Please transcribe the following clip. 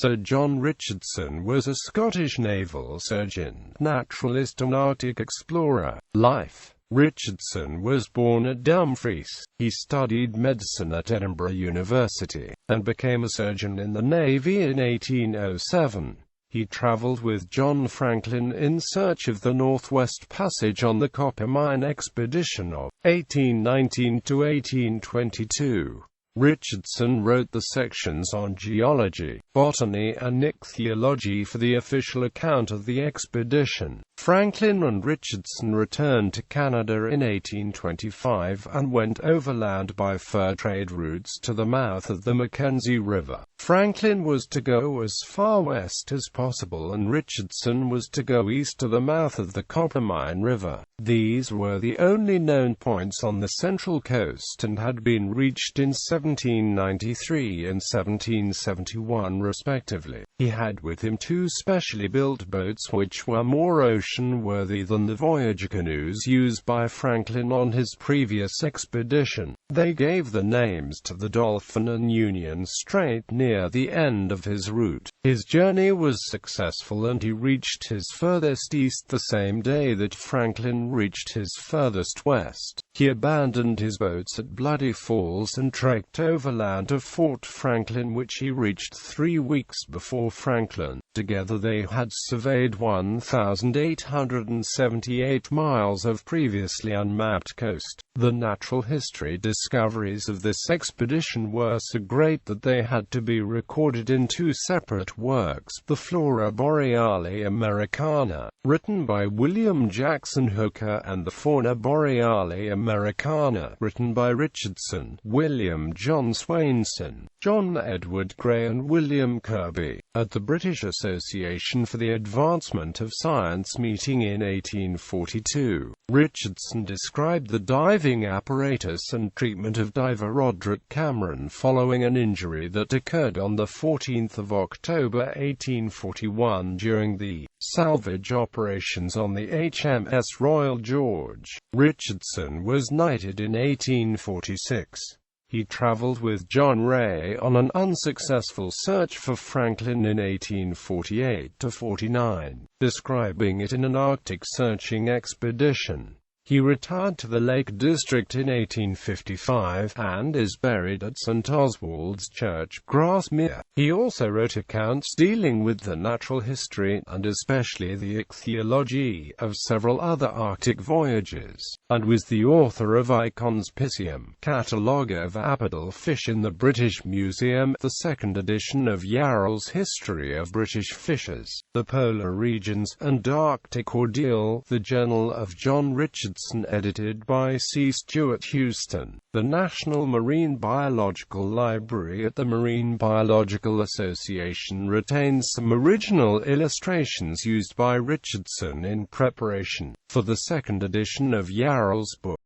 Sir John Richardson was a Scottish naval surgeon, naturalist and Arctic explorer. Life. Richardson was born at Dumfries. He studied medicine at Edinburgh University, and became a surgeon in the Navy in 1807. He travelled with John Franklin in search of the Northwest Passage on the Coppermine expedition of 1819 to 1822. Richardson wrote the sections on geology, botany and ichthyology for the official account of the expedition. Franklin and Richardson returned to Canada in 1825 and went overland by fur trade routes to the mouth of the Mackenzie River. Franklin was to go as far west as possible and Richardson was to go east to the mouth of the Coppermine River. These were the only known points on the central coast and had been reached in 1793 and 1771 respectively. He had with him two specially built boats which were more ocean-worthy than the Voyager canoes used by Franklin on his previous expedition. They gave the names to the Dolphin and Union Strait near the end of his route. His journey was successful and he reached his furthest east the same day that Franklin reached his furthest west. He abandoned his boats at Bloody Falls and trekked overland to Fort Franklin, which he reached 3 weeks before Franklin. Together they had surveyed 1,878 miles of previously unmapped coast. The natural history discoveries of this expedition were so great that they had to be recorded in two separate works: the Flora Boreale Americana, written by William Jackson Hooker, and the Fauna Boreale Americana, written by Richardson, William John Swainson, John Edward Gray and William Kirby, at the British Association for the Advancement of Science meeting in 1842. Richardson described the diving apparatus and treatment of diver Roderick Cameron following an injury that occurred on the 14th of October 1841 during the salvage operations on the HMS Royal George. Richardson was knighted in 1846. He travelled with John Rae on an unsuccessful search for Franklin in 1848–49, describing it in an Arctic searching expedition. He retired to the Lake District in 1855, and is buried at St. Oswald's Church, Grasmere. He also wrote accounts dealing with the natural history, and especially the ichthyology, of several other Arctic voyages, and was the author of Icons Piscium, catalogue of apodal fish in the British Museum, the second edition of Yarrell's History of British Fishes, the Polar Regions, and Arctic Ordeal, the Journal of John Richardson, edited by C. Stuart Houston. The National Marine Biological Library at the Marine Biological Association retains some original illustrations used by Richardson in preparation for the second edition of Yarrell's book.